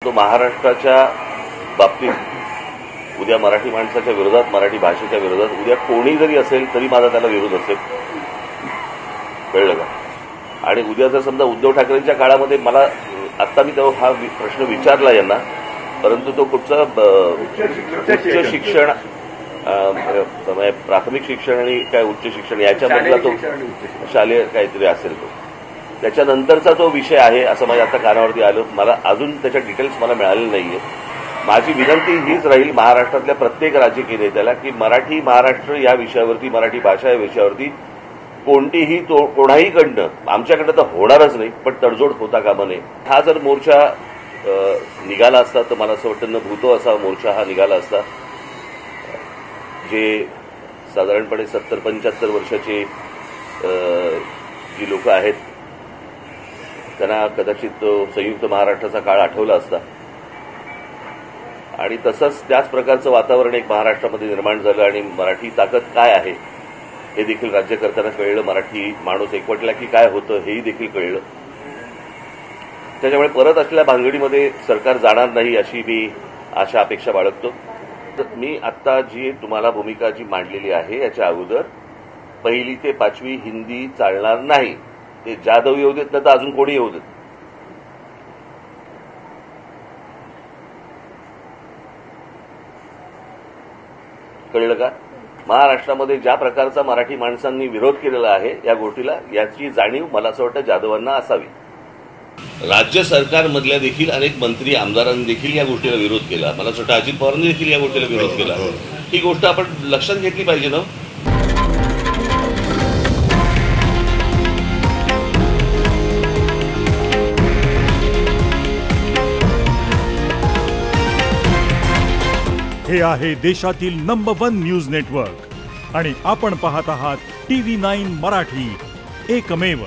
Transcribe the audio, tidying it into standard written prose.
तो महाराष्ट्राच्या बाबतीत उद्या मराठी माणसाच्या विरोधात, मराठी भाषेच्या विरोधात उद्या कोणी जरी असेल तरी माझा त्याला विरोध असेल. कळलं का? आणि उद्या जर समजा उद्धव ठाकरेंच्या काळामध्ये मला आत्ता मी तो हा प्रश्न विचारला यांना, परंतु तो कुठचं उच्च शिक्षण, प्राथमिक शिक्षण आणि काय उच्च शिक्षण याच्यामधला तो शालेय काहीतरी असेल, तो त्याच्यानंतरचा तो विषय आहे असं माझ्या आता कानावरती आलं. मला अजून त्याच्या डिटेल्स मला मिळाले नाहीये. माझी विनंती हीच राहील महाराष्ट्रातल्या प्रत्येक राजकीय नेत्याला की मराठी महाराष्ट्र या विषयावरती, मराठी भाषा या विषयावरती कोणतीही कोणाहीकडनं, आमच्याकडनं तर होणारच नाही, पण तडजोड होता कामा नये. हा जर मोर्चा निघाला असता तर मला असं वाटतं न भूतो असा मोर्चा हा निघाला असता. जे साधारणपणे 70-75 वर्षाचे जी लोक आहेत त्यांना कदाचित संयुक्त महाराष्ट्राचा काळ आठवला असता. आणि तसंच त्याच प्रकारचं वातावरण एक महाराष्ट्रामध्ये निर्माण झालं आणि मराठी ताकद काय आहे हे देखील राज्यकर्त्यांना कळलं. मराठी माणूस एकवटला की काय होतं हेही देखील कळलं. त्याच्यामुळे परत असलेल्या भानगडीमध्ये सरकार जाणार नाही अशी मी आशा अपेक्षा बाळगतो. मी आत्ता जी तुम्हाला भूमिका जी मांडलेली आहे याच्या अगोदर 1ली ते 5वी हिंदी चालणार नाही. ते जाधव येऊ देत ना तर अजून कोणी येऊ देत. कळलं का? महाराष्ट्रामध्ये ज्या प्रकारचा मराठी माणसांनी विरोध केलेला आहे या गोष्टीला, याची जाणीव मला असं वाटतं जाधवांना असावी. राज्य सरकारमधल्या देखील अनेक मंत्री आमदारांनी देखील या गोष्टीला विरोध केला. मला असं वाटतं अजित पवारांनी देखील या गोष्टीला विरोध केला. ही गोष्ट आपण लक्षात घेतली पाहिजे ना. हे आहे देशातील नंबर 1 न्यूज नेटवर्क आणि आपण पाहत आहात TV9 मराठी, एकमेव.